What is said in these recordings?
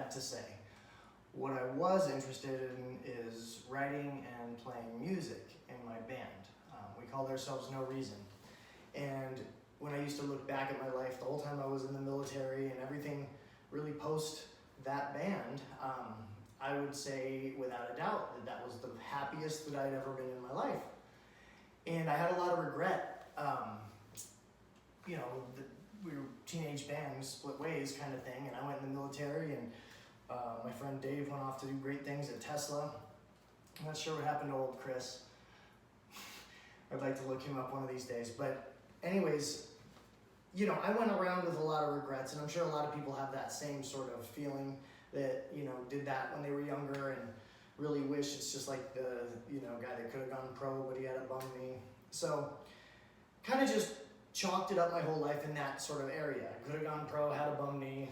that to say. What I was interested in is writing and playing music in my band. We called ourselves No Reason. And when I used to look back at my life, the whole time I was in the military and everything really post that band, I would say without a doubt that that was the happiest that I'd ever been in my life. And I had a lot of regret. We were teenage bands, split ways kind of thing, and I went in the military, and my friend Dave went off to do great things at Tesla. I'm not sure what happened to old Chris. I'd like to look him up one of these days. But anyways, I went around with a lot of regrets, and I'm sure a lot of people have that same sort of feeling that, did that when they were younger and really wish it's just like the, guy that could have gone pro, but he had a bum knee. So kind of just chalked it up my whole life in that sort of area. I could have gone pro, had a bum knee,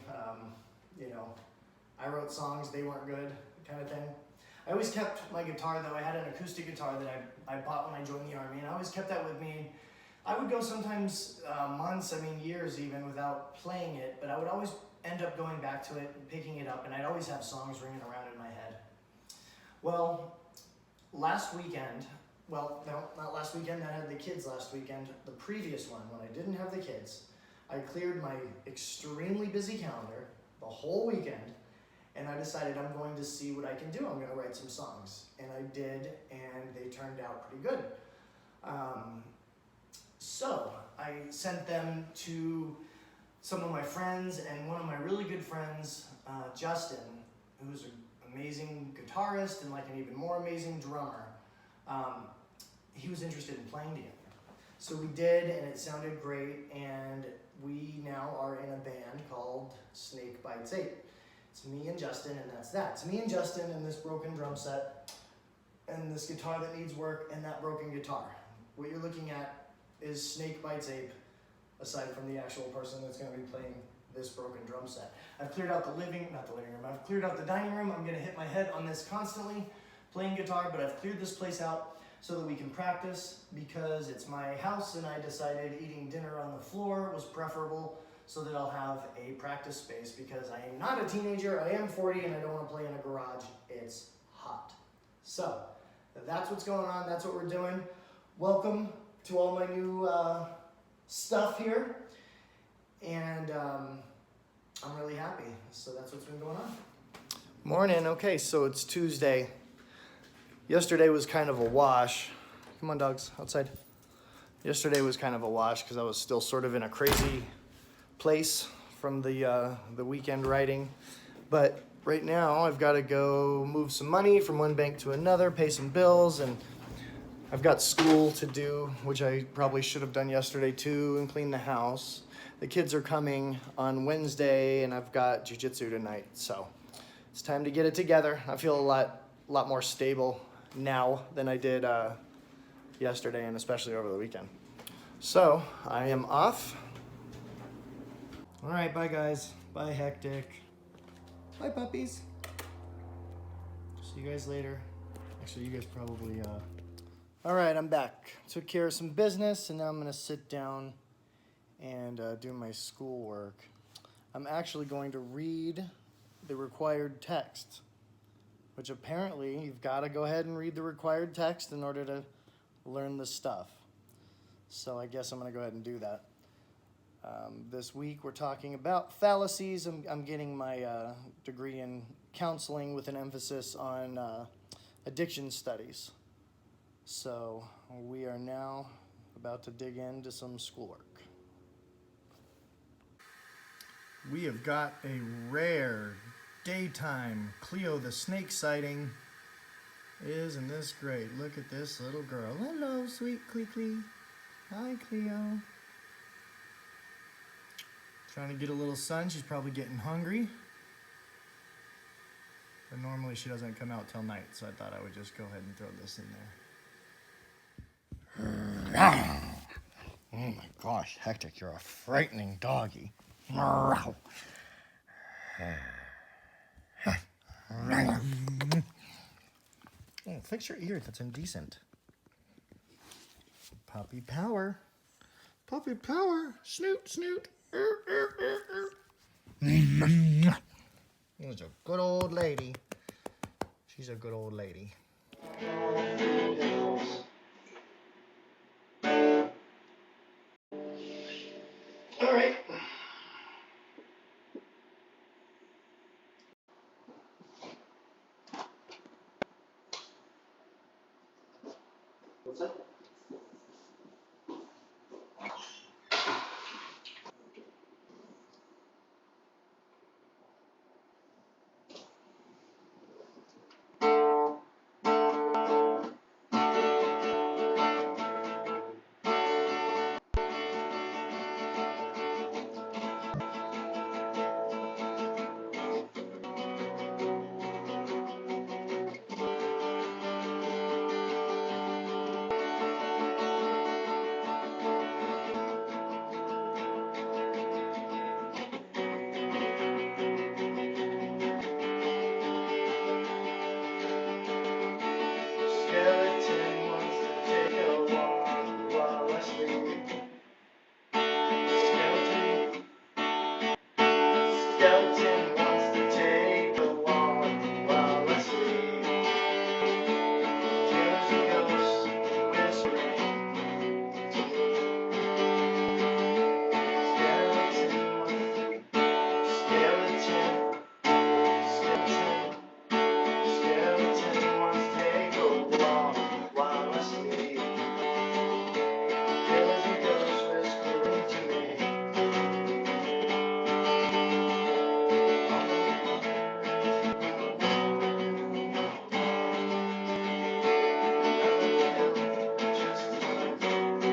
I wrote songs, they weren't good, kind of thing. I always kept my guitar though. I had an acoustic guitar that I bought when I joined the Army, and I always kept that with me. I would go sometimes months, years even, without playing it, but I would always end up going back to it and picking it up, and I'd always have songs ringing around in my head. Well, last weekend, no, not last weekend, I had the kids last weekend. The previous one, when I didn't have the kids, I cleared my extremely busy calendar the whole weekend, and I decided I'm going to see what I can do. I'm going to write some songs. And I did, and they turned out pretty good. So I sent them to some of my friends, and one of my really good friends, Justin, who's an amazing guitarist and like an even more amazing drummer, he was interested in playing together. So we did, and it sounded great, and we now are in a band called Bites Ape. It's me and Justin, and that's that. It's me and Justin and this broken drum set, and this guitar that needs work, and that broken guitar. What you're looking at is Bites Ape, aside from the actual person that's going to be playing this broken drum set. I've cleared out I've cleared out the dining room. I'm going to hit my head on this constantly, playing guitar, but I've cleared this place out so that we can practice, because it's my house, and I decided eating dinner on the floor was preferable, so that I'll have a practice space, because I am not a teenager, I am 40, and I don't want to play in a garage. It's hot. So, that's what's going on, that's what we're doing. Welcome to all my new stuff here, and I'm really happy. So that's what's been going on. Morning, okay, so it's Tuesday. Yesterday was kind of a wash. Come on, dogs, outside. Yesterday was kind of a wash because I was still sort of in a crazy place from the weekend writing. But right now I've got to go move some money from one bank to another, pay some bills, and I've got school to do, which I probably should have done yesterday too, and clean the house. The kids are coming on Wednesday, and I've got jiu-jitsu tonight, so it's time to get it together. I feel a lot more stable now than I did yesterday, and especially over the weekend. So I am off. All right, bye guys. Bye Hectic. Bye puppies. See you guys later. Actually, you guys probably... All right, I'm back. Took care of some business, and now I'm gonna sit down and do my schoolwork. I'm actually going to read the required text, which apparently you've got to go ahead and read the required text in order to learn the stuff. So I guess I'm going to go ahead and do that. This week we're talking about fallacies. I'm getting my degree in counseling with an emphasis on addiction studies. So we are now about to dig into some schoolwork. We have got a rare daytime Cleo the snake sighting. Isn't this great? Look at this little girl. Hello, sweet Clee. Hi, Cleo. Trying to get a little sun. She's probably getting hungry. But normally she doesn't come out till night, so I thought I would just go ahead and throw this in there. Oh my gosh, Hectic, you're a frightening doggy. Oh, fix your ear, that's indecent. Puppy power. Puppy power. Snoot, snoot. She's a good old lady. She's a good old lady. All right. What's that? Skeleton wants to take a walk while I sleep. Skeleton wants to take a walk while I sleep. Here's a ghost whispering to me. Skeleton wants to take a walk while I sleep. Here's a ghost whispering to me.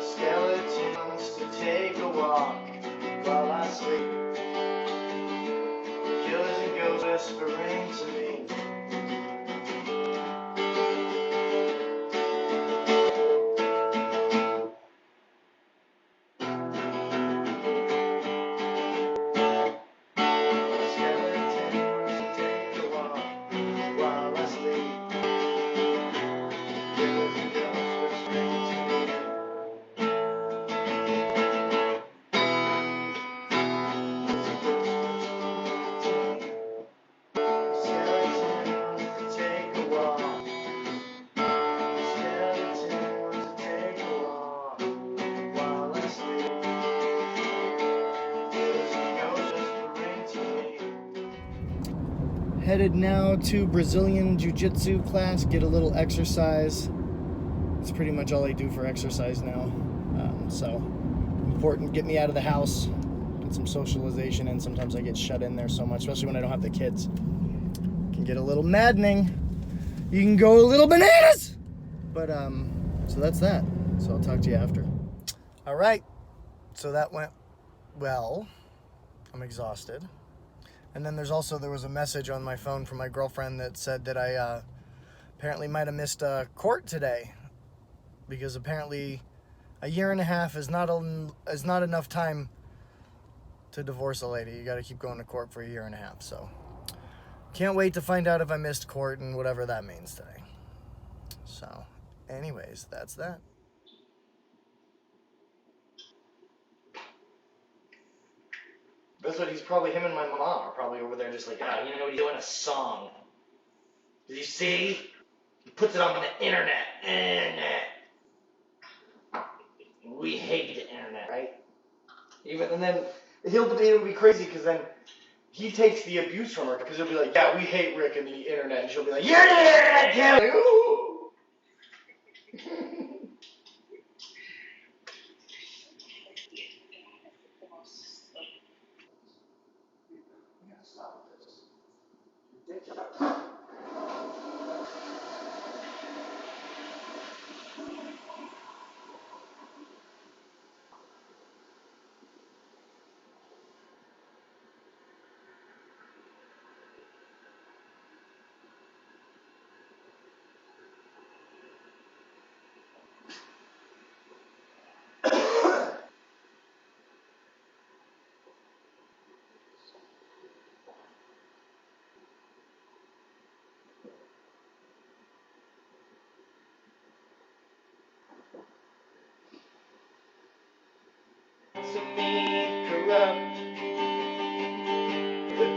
Skeleton wants to take a walk while I sleep. Here's a ghost whispering to me. Headed now to Brazilian Jiu-Jitsu class, get a little exercise. It's pretty much all I do for exercise now. So important, get me out of the house, get some socialization in. Sometimes I get shut in there so much, especially when I don't have the kids. It can get a little maddening. You can go a little bananas. But so that's that. So I'll talk to you after. All right. So that went well. I'm exhausted. And then there was a message on my phone from my girlfriend that said that I apparently might have missed court today, because apparently a year and a half is not enough time to divorce a lady. You got to keep going to court for a year and a half. So can't wait to find out if I missed court and whatever that means today. So anyways, that's that. That's what him and my mom are probably over there just like, you know what he's doing? A song. Did you see? He puts it on the internet. We hate the internet, right? And then it'll be crazy because then he takes the abuse from her, because he'll be like, yeah, we hate Rick and the internet, and she'll be like, you're the internet, yeah, like, ooh.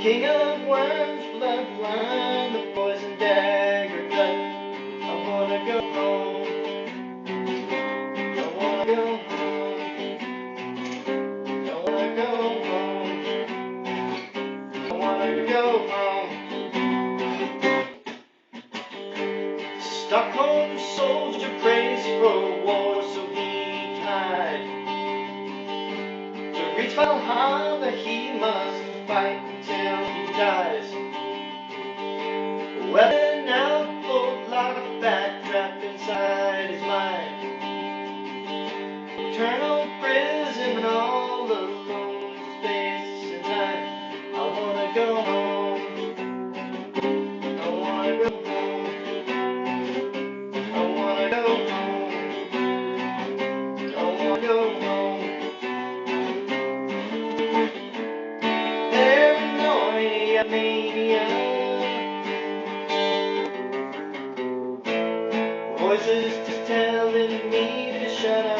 king of worms, bloodline, the poison dagger cut. I wanna go home. I wanna go home. I wanna go home. I wanna go home. Stockholm soldier prays for war so he can hide. To reach Valhalla he must fight until he dies. Well, now old lot of fat trapped inside his mind. Eternal prison all alone, space and time. I wanna go home. I wanna go home. I wanna go home. I wanna go home. Paranoia mania. Voices just telling me to shut up.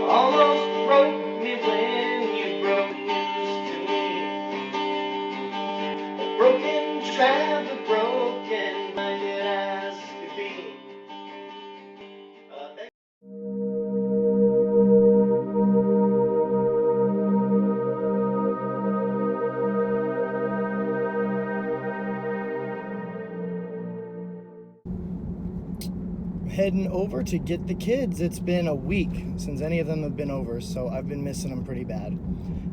Almost broke me when you broke news to me. A broken trap, a broken minded as could be. Heading over to get the kids. It's been a week since any of them have been over, so I've been missing them pretty bad.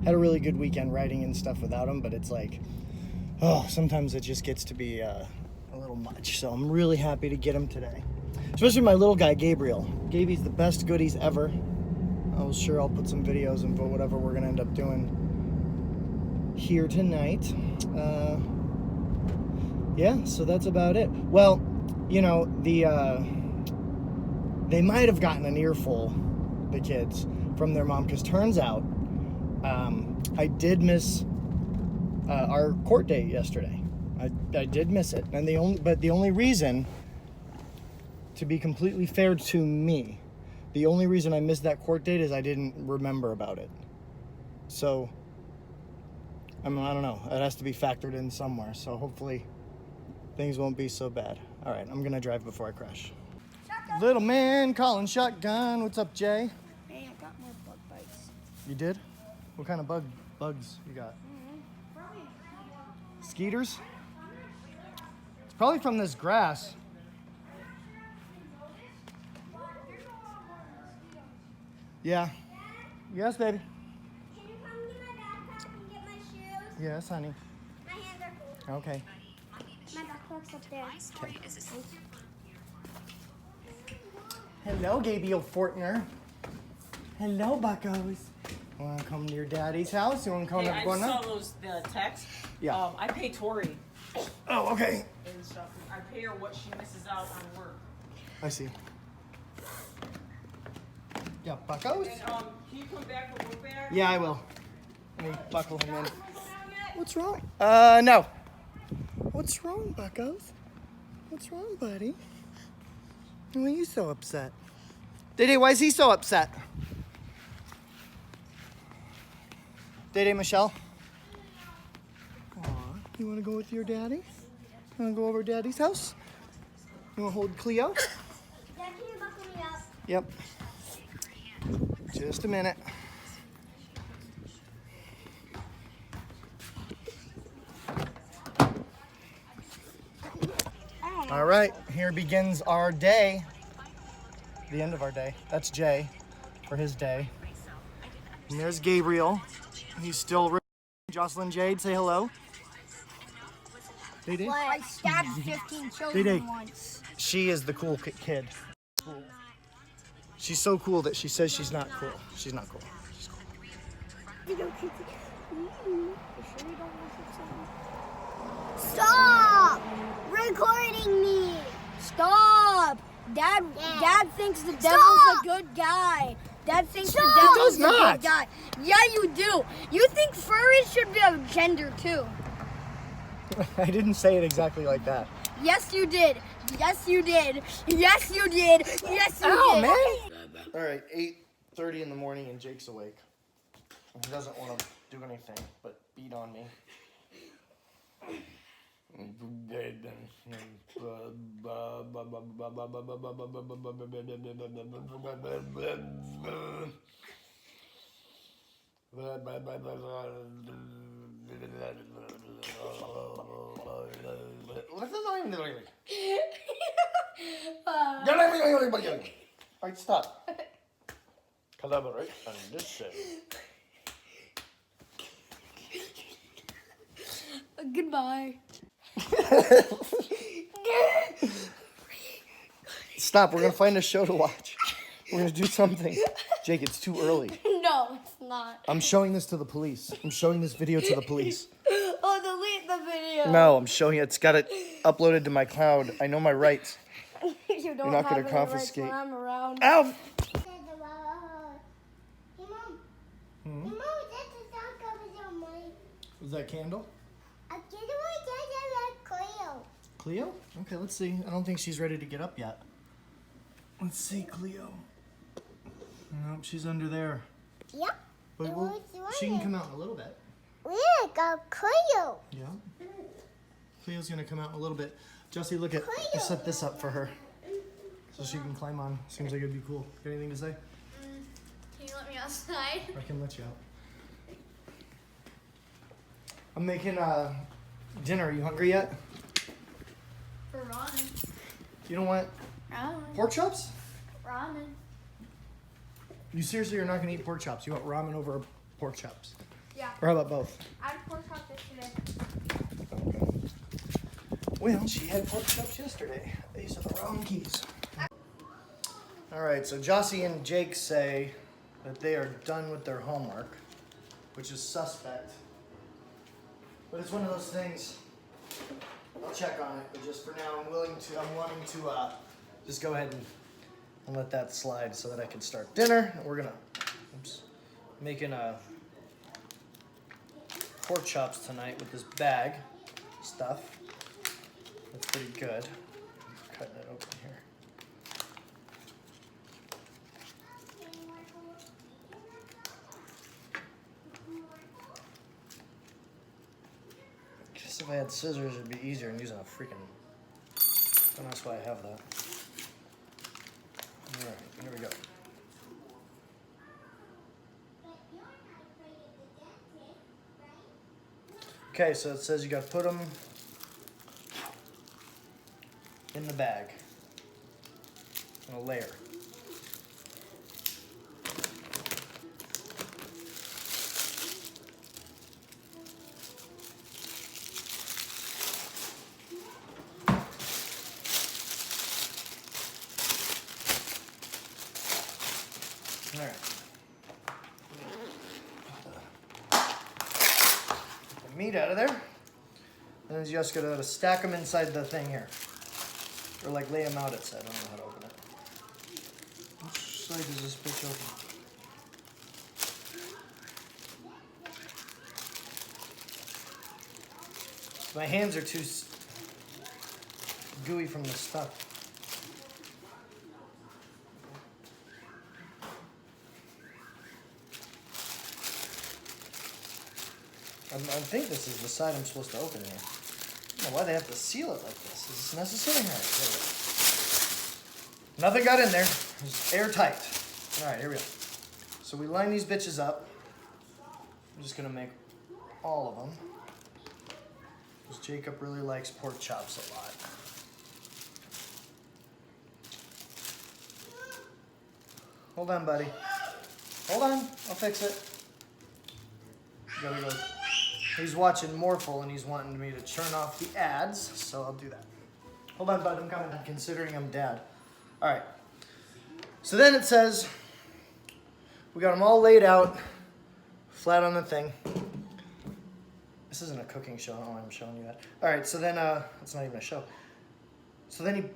Had a really good weekend writing and stuff without them, but it's like, oh, sometimes it just gets to be a little much. So I'm really happy to get them today. Especially my little guy, Gabriel. Gaby's the best goodies ever. I'll put some videos and whatever we're gonna end up doing here tonight. Yeah, so that's about it. Well, you know, they might have gotten an earful, the kids, from their mom, because turns out I did miss our court date yesterday. I did miss it, and the only reason, to be completely fair to me, the only reason I missed that court date is I didn't remember about it. So, I mean, I don't know. It has to be factored in somewhere. So hopefully things won't be so bad. All right, I'm gonna drive before I crash. Shotgun. Little man calling shotgun. What's up, Jay? Hey, I got more bug bites. You did? What kind of bugs you got? Skeeters? It's probably from this grass. Yeah. Yes, baby. Can you come get my backpack and get my shoes? Yes, honey. My hands are cool. Okay. My backpack's up there. Okay. Hello, Gabriel Fortner. Hello, buckos. Want to come to your daddy's house? You want to come Hey, to I saw the text. Yeah. I pay Tori Oh, okay. and stuff. I pay her what she misses out on work. I see. Yeah, buckos? And can you come back for work bag? Yeah, I will. Let me buckle him in. Go down yet? What's wrong? No. What's wrong, buckos? What's wrong, buddy? Why are you so upset? Dede, why is he so upset? Dede, Michelle? Aw, you want to go with your daddy? You want to go over to Daddy's house? You want to hold Cleo? Dad, can you buckle me up? Yep. Just a minute. All right, here begins our day. The end of our day. That's Jay for his day. And there's Gabriel. He's still Jocelyn Jade, say hello. Dede? Well, I stabbed 15 children Dede. once. She is the cool kid. She's so cool that she says she's not cool. She's not cool. She's cool. You sure you don't want to stop recording me. Stop. Dad thinks the devil's a good guy. Dad thinks the devil's a good guy. Yeah, you do. You think furries should be a gender too. I didn't say it exactly like that. Yes, you did. Yes, you did. Yes, you did. Yes, you Ow, did. man. All right, 8:30 in the morning and Jake's awake. He doesn't want to do anything but beat on me. Alright, stop. Collaborate on this show. Goodbye. Stop, we're gonna find a show to watch. We're gonna do something. Jake, it's too early. No, it's not. I'm showing this to the police. I'm showing this video to the police. Oh, delete the video. No, I'm showing it. It's got it uploaded to my cloud. I know my rights. You don't not have gonna any confiscate. rights when I'm around. Ow! Hey, Mom. Hey, Mom, that's a sound cover on mine. Was that Candle? I get away, Cleo. Cleo? Okay, let's see. I don't think she's ready to get up yet. Let's see, Cleo. Nope, she's under there. Yeah. But she can come out in a little bit. We got Cleo. Yeah. Cleo's gonna come out in a little bit. Jesse, look at, I set this up for her. So she can climb on. Seems like it'd be cool. Got anything to say? Can you let me outside? I can let you out. I'm making dinner. Are you hungry yet? For ramen. You don't want Ramen. pork chops? Ramen. You seriously are not gonna eat pork chops? You want ramen over pork chops? Yeah. Or how about both? I had pork chop yesterday. Well, she had pork chops yesterday. These are the wrong keys. All right, so Jossie and Jake say that they are done with their homework, which is suspect. But it's one of those things. I'll check on it, but just for now, I'm wanting to just go ahead and let that slide so that I can start dinner. And we're gonna, making pork chops tonight with this bag stuff. That's pretty good. Cutting it open here. I guess if I had scissors, it'd be easier than using a freaking. And that's why I have that. All right, here we go. Okay, so it says you got to put them in the bag in a layer. All right. Get the meat out of there. And then you just gotta stack them inside the thing here. Or like lay them out, it said. I don't know how to open it. Which side does this bitch open? My hands are too gooey from the stuff. I think this is the side I'm supposed to open here. I don't know why they have to seal it like this. Is this necessary? All right, nothing got in there. It's airtight. All right, here we go. So we line these bitches up. I'm just gonna make all of them. Because Jacob really likes pork chops a lot. Hold on, buddy. Hold on, I'll fix it. Gotta go. He's watching Morphle and he's wanting me to turn off the ads, so I'll do that. Hold on, bud, I'm coming. I'm considering I'm dad. All right. So then it says, we got them all laid out, flat on the thing. This isn't a cooking show, I don't know why I'm showing you that. All right, so then, it's not even a show. So then you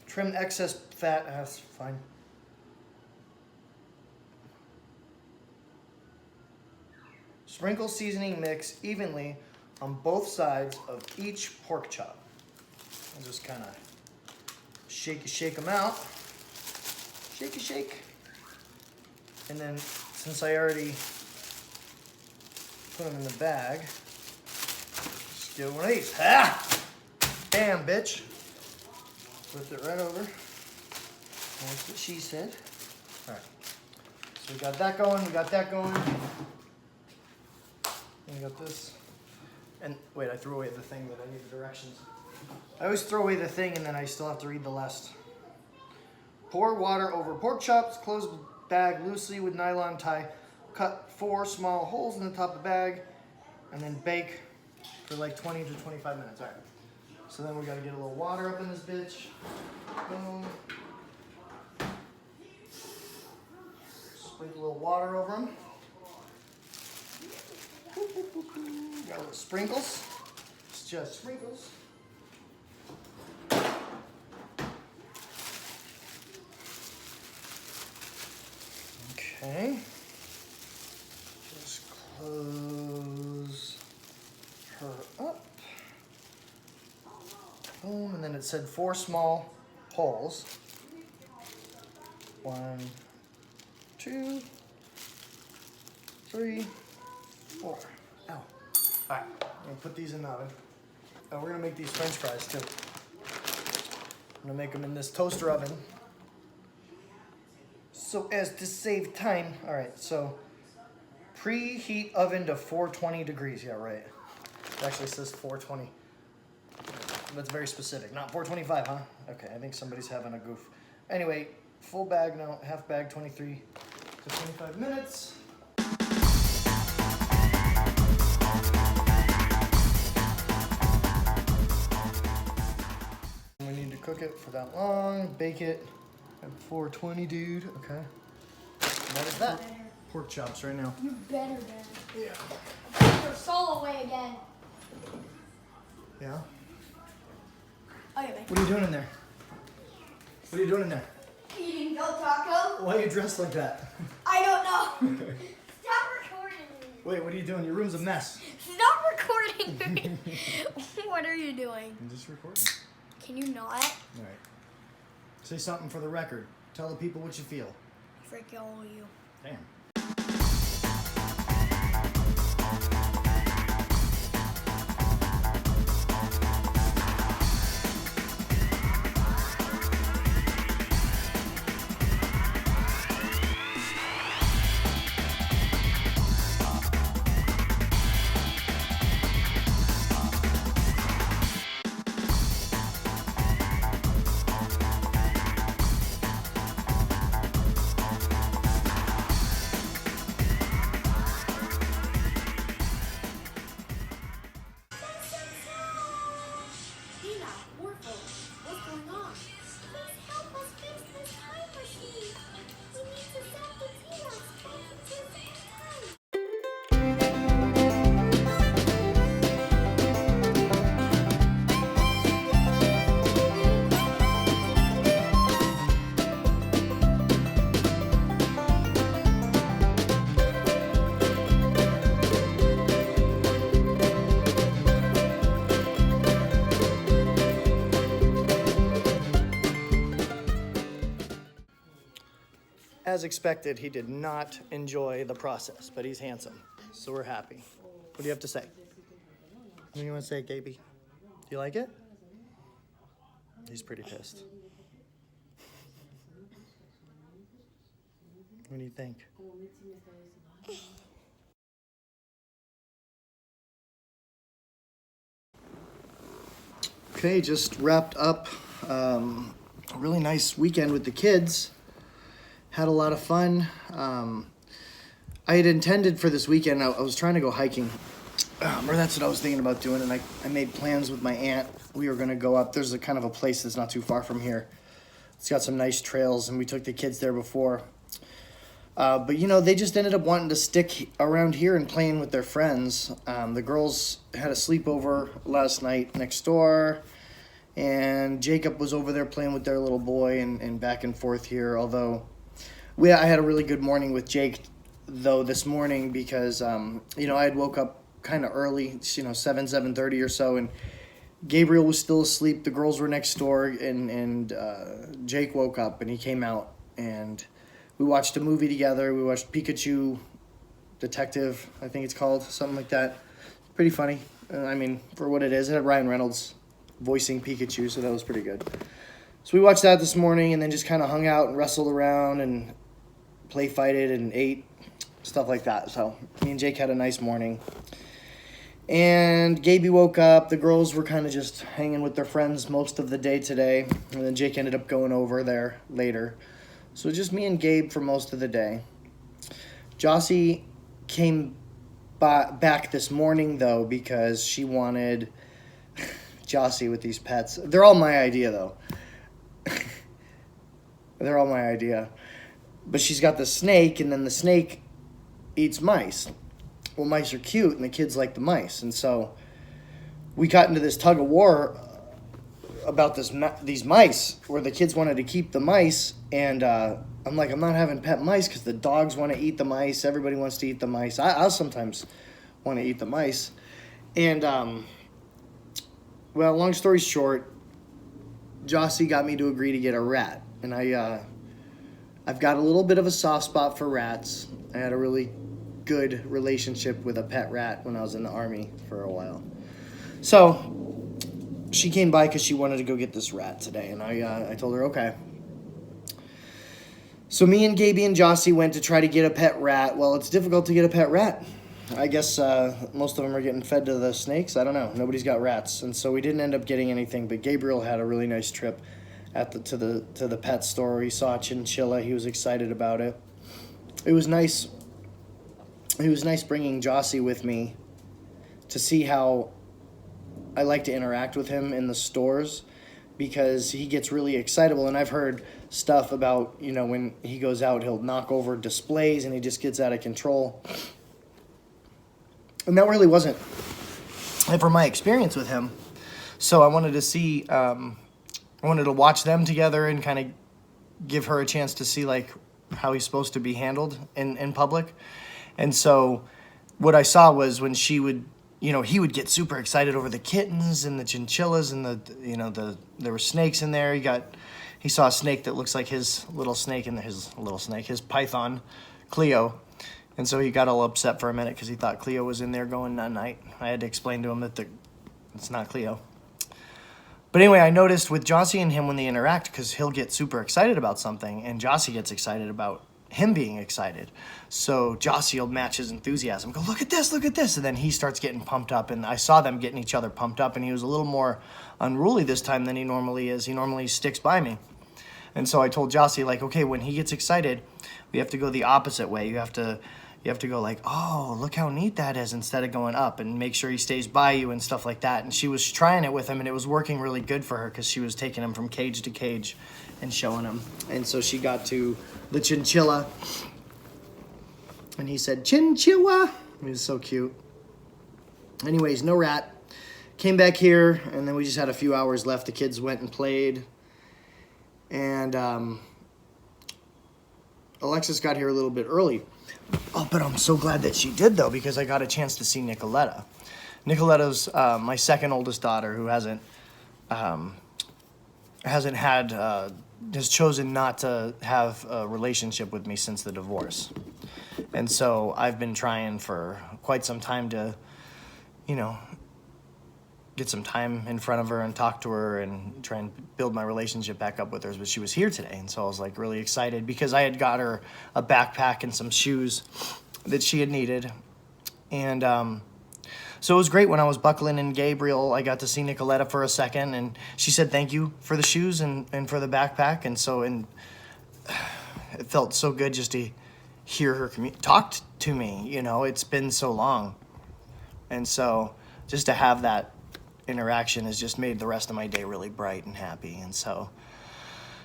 trim excess fat, that's fine. Sprinkle seasoning mix evenly on both sides of each pork chop. And just kind of shake them out. Shake. And then it since I already put them in the bag, just get one of these. Ah! Bam, bitch. Flip it right over. That's what she said. All right. So we got that going. We got that going. And we got this. And wait, I threw away the thing that I need the directions. I always throw away the thing and then I still have to read the last. Pour water over pork chops, close bag loosely with nylon tie. Cut 4 small holes in the top of the bag and then bake for like 20 to 25 minutes. All right. So then we gotta get a little water up in this bitch. Boom. Sprinkle a little water over them. Got a little sprinkles. It's just sprinkles. Okay. Just close her up. Boom, and then it said 4 small holes. 1, 2, 3, 4. Ow. All right, I'm gonna put these in the oven. Oh, we're gonna make these French fries too. I'm gonna make them in this toaster oven so as to save time. All right, so preheat oven to 420 degrees. Yeah, right. It actually says 420. That's very specific. Not 425, huh? Okay, I think somebody's having a goof. Anyway, full bag now, half bag, 23 to 25 minutes. We need to cook it for that long, bake it at 420, dude. Okay. What is that? Pork chops right now. You better, Dad. Yeah. Your soul away again. Yeah? Okay, babe. What are you doing in there? What are you doing in there? Eating Del Taco? Why are you dressed like that? I don't know. Stop recording me. Wait, what are you doing? Your room's a mess. Stop recording me. What are you doing? I'm just recording. Can you not? All right. Say something for the record. Tell the people what you feel. Frick all of you. Damn. As expected, he did not enjoy the process, but he's handsome, so we're happy. What do you have to say? What do you want to say, Gaby? Do you like it? He's pretty pissed. What do you think? Okay, just wrapped up a really nice weekend with the kids. Had a lot of fun. I had intended for this weekend, I was trying to go hiking. Or that's what I was thinking about doing, and I made plans with my aunt. We were gonna go up. There's a kind of a place that's not too far from here. It's got some nice trails, and we took the kids there before. But you know, they just ended up wanting to stick around here and playing with their friends. The girls had a sleepover last night next door, and Jacob was over there playing with their little boy and back and forth here, although I had a really good morning with Jake, though, this morning because, you know, I had woke up kind of early, you know, 7:30 or so, and Gabriel was still asleep. The girls were next door, and Jake woke up, and he came out, and We watched a movie together. We watched Pikachu Detective, I think it's called, something like that. Pretty funny. I mean, for what it is, it had Ryan Reynolds voicing Pikachu, so that was pretty good. So we watched that this morning and then just kind of hung out and wrestled around and play fighted and ate, stuff like that. So me and Jake had a nice morning. And Gaby woke up. The girls were kind of just hanging with their friends most of the day today. And then Jake ended up going over there later. So just me and Gabe for most of the day. Jossie came back this morning, though, because she wanted Jossie with these pets. They're all my idea, though. They're all my idea. But she's got the snake, and then the snake eats mice. Well, mice are cute, and the kids like the mice. And so we got into this tug of war about these mice, where the kids wanted to keep the mice. And I'm like, I'm not having pet mice because the dogs want to eat the mice. Everybody wants to eat the mice. I'll sometimes want to eat the mice. And, well, long story short, Jossie got me to agree to get a rat. And I've got a little bit of a soft spot for rats. I had a really good relationship with a pet rat when I was in the Army for a while. So she came by because she wanted to go get this rat today, and I told her, okay. So me and Gaby and Jossie went to try to get a pet rat. Well, it's difficult to get a pet rat. I guess most of them are getting fed to the snakes. I don't know. Nobody's got rats, and so we didn't end up getting anything. But Gabriel had a really nice trip to the pet store. He saw a chinchilla. He was excited about it. It was nice. It was nice bringing Jossie with me to see how I like to interact with him in the stores, because he gets really excitable. And I've heard stuff about, you know, when he goes out, he'll knock over displays and he just gets out of control. And that really wasn't ever my experience with him. So I wanted to see, I wanted to watch them together and kind of give her a chance to see, like, how he's supposed to be handled in public. And so what I saw was when she would, you know, he would get super excited over the kittens and the chinchillas and there were snakes in there. He saw a snake that looks like his python, Cleo. And so he got all upset for a minute because he thought Cleo was in there going night-night. I had to explain to him that it's not Cleo. But anyway, I noticed with Jossie and him when they interact, because he'll get super excited about something, and Jossie gets excited about him being excited. So Jossie will match his enthusiasm. Go, look at this, and then he starts getting pumped up, and I saw them getting each other pumped up, and he was a little more unruly this time than he normally is. He normally sticks by me. And so I told Jossie, like, okay, when he gets excited, we have to go the opposite way. You have to go like, oh, look how neat that is, instead of going up, and make sure he stays by you and stuff like that. And she was trying it with him, and it was working really good for her because she was taking him from cage to cage and showing him. And so she got to the chinchilla, and he said, chinchilla. He was so cute. Anyways, no rat. Came back here, and then we just had a few hours left. The kids went and played. And Alexis got here a little bit early. Oh, but I'm so glad that she did, though, because I got a chance to see Nicoletta. Nicoletta's my second oldest daughter, who has chosen not to have a relationship with me since the divorce. And so I've been trying for quite some time to, you know, get some time in front of her and talk to her and try and build my relationship back up with her. But she was here today, and so I was like really excited because I had got her a backpack and some shoes that she had needed. And so it was great when I was buckling in Gabriel. I got to see Nicoletta for a second, and she said thank you for the shoes and for the backpack. And so it felt so good just to hear her talk to me. You know, it's been so long. And so just to have that interaction has just made the rest of my day really bright and happy. And so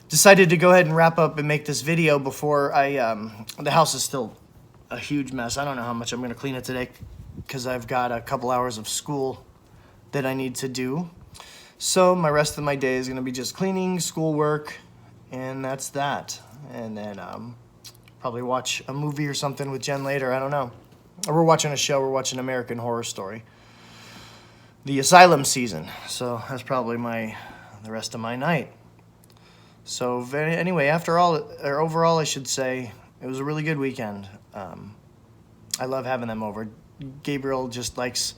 decided to go ahead and wrap up and make this video before the house is still a huge mess. I don't know how much I'm going to clean it today because I've got a couple hours of school that I need to do. So my rest of my day is going to be just cleaning, schoolwork, and that's that. And then probably watch a movie or something with Jen later. I don't know. Or we're watching a show. We're watching American Horror Story, the Asylum season. So that's probably the rest of my night. So anyway, overall, I should say, it was a really good weekend. I love having them over. Gabriel just likes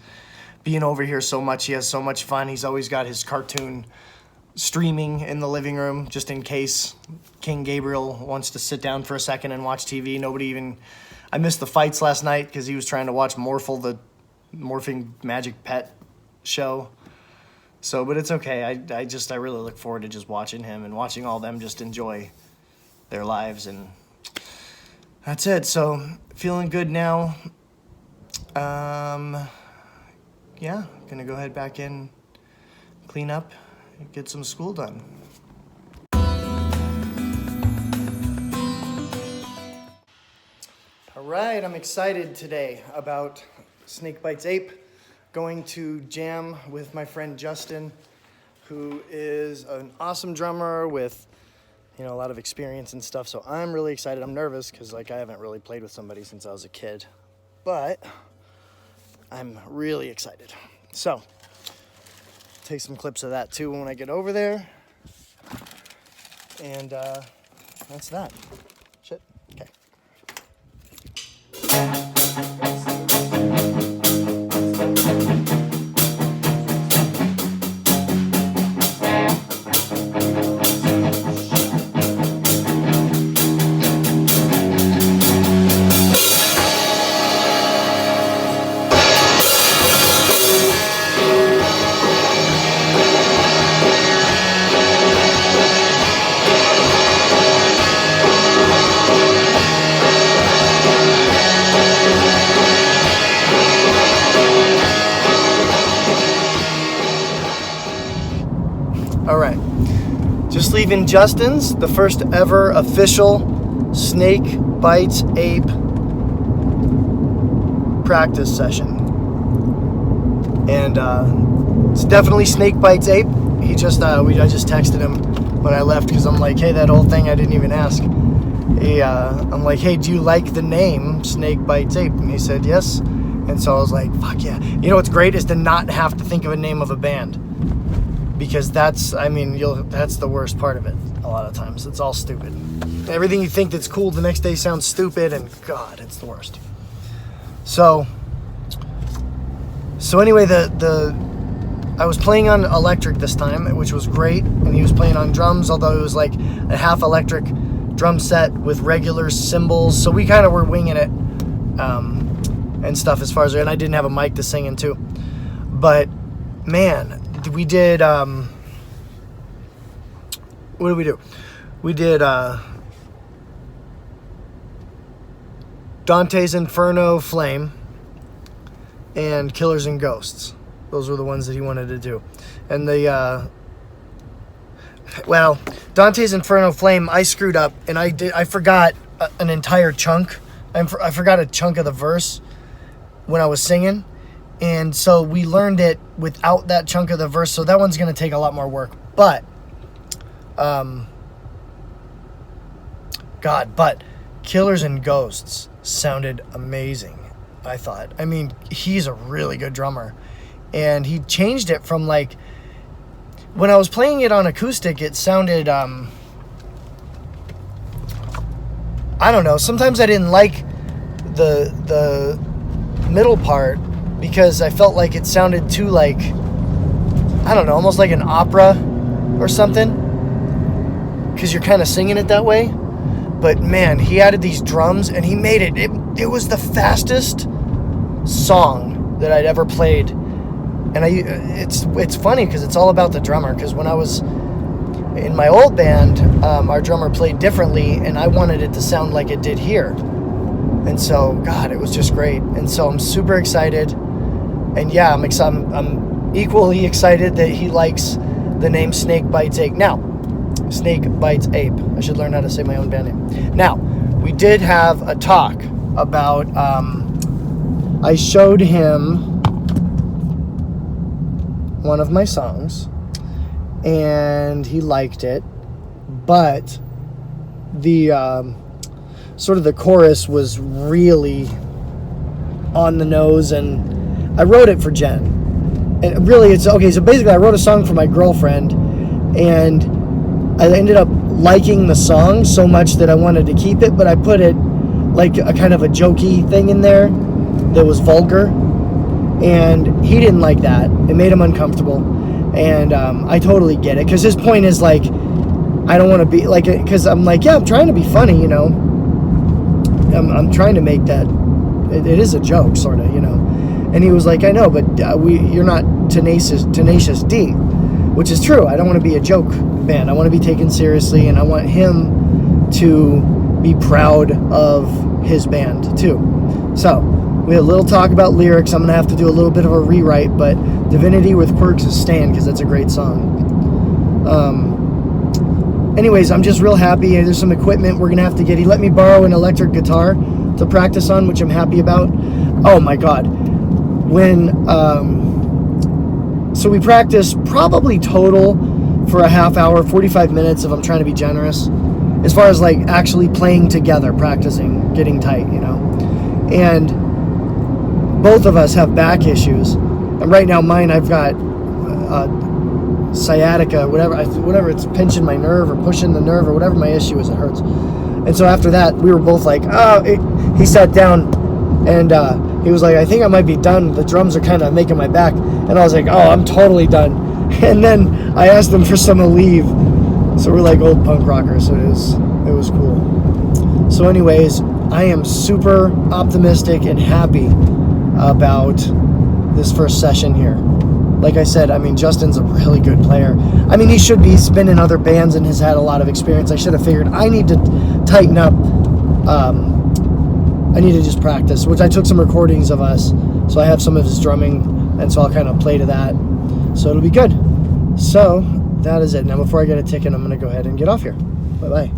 being over here so much. He has so much fun. He's always got his cartoon streaming in the living room just in case King Gabriel wants to sit down for a second and watch TV. I missed the fights last night because he was trying to watch Morphle, the Morphing Magic Pet show. So, but it's okay. I really look forward to just watching him and watching all them just enjoy their lives, and that's it. So, feeling good now. Yeah, gonna go ahead back in, clean up, and get some school done. All right, I'm excited today about Snake Bites Ape. Going to jam with my friend Justin, who is an awesome drummer with, a lot of experience and stuff. So I'm really excited. I'm nervous because I haven't really played with somebody since I was a kid, but I'm really excited. So take some clips of that too when I get over there. And that's that. Shit. Okay. All right, just leaving Justin's, the first ever official Snake Bites Ape practice session. And it's definitely Snake Bites Ape. I just texted him when I left because I'm like, hey, that whole thing I didn't even ask. I'm like, hey, do you like the name Snake Bites Ape? And he said yes. And so I was like, fuck yeah. You know what's great is to not have to think of a name of a band. Because that's the worst part of it a lot of times. It's all stupid. Everything you think that's cool the next day sounds stupid, and God, it's the worst. So anyway, I was playing on electric this time, which was great, and he was playing on drums, although it was like a half electric drum set with regular cymbals, so we kind of were winging it and stuff as far as, and I didn't have a mic to sing into. But man, we did, what did we do? We did Dante's Inferno Flame and Killers and Ghosts. Those were the ones that he wanted to do. And Dante's Inferno Flame, I screwed up, and I forgot an entire chunk. I forgot a chunk of the verse when I was singing. And so we learned it without that chunk of the verse, so that one's going to take a lot more work. But, but Killers and Ghosts sounded amazing, I thought. I mean, he's a really good drummer. And he changed it from, like, when I was playing it on acoustic, it sounded, I don't know, sometimes I didn't like the middle part, because I felt like it sounded too, like, I don't know, almost like an opera or something, because you're kind of singing it that way. But man, he added these drums, and he made it was the fastest song that I'd ever played. And it's funny because it's all about the drummer, because when I was in my old band, our drummer played differently, and I wanted it to sound like it did here. And so, God, it was just great. And so I'm super excited. And yeah, I'm equally excited that he likes the name Snake Bites Ape. Now, Snake Bites Ape. I should learn how to say my own band name. Now, we did have a talk about, I showed him one of my songs, and he liked it, but the sort of the chorus was really on the nose, and I wrote it for Jen. And really, it's okay. So basically, I wrote a song for my girlfriend, and I ended up liking the song so much that I wanted to keep it, but I put it like a kind of a jokey thing in there that was vulgar, and he didn't like that. It made him uncomfortable, and I totally get it, because his point is like, I don't want to be like, because I'm like, yeah, I'm trying to be funny, you know. I'm trying to make that. It is a joke, sort of, you know. And he was like, I know, but you're not Tenacious D, which is true. I don't want to be a joke band. I want to be taken seriously, and I want him to be proud of his band too. So we had a little talk about lyrics. I'm gonna have to do a little bit of a rewrite, but Divinity with Quirks is staying because that's a great song. Anyways, I'm just real happy. There's some equipment we're gonna have to get. He let me borrow an electric guitar to practice on, which I'm happy about. Oh my god. So we practiced probably total for a half hour, 45 minutes if I'm trying to be generous, as far as like actually playing together, practicing, getting tight, you know. And both of us have back issues, and right now mine, I've got sciatica, whatever, it's pinching my nerve or pushing the nerve or whatever my issue is, it hurts. And so after that, we were both like, he sat down and he was like, I think I might be done. The drums are kind of making my back. And I was like, oh, I'm totally done. And then I asked him for some Aleve. So we're like old punk rockers. So it was cool. So anyways, I am super optimistic and happy about this first session here. Like I said, I mean, Justin's a really good player. I mean, he should be. He's been in other bands and has had a lot of experience. I should have figured I need to tighten up. I need to just practice, which I took some recordings of us. So I have some of his drumming, and so I'll kind of play to that. So it'll be good. So that is it. Now, before I get a ticket, I'm going to go ahead and get off here. Bye-bye.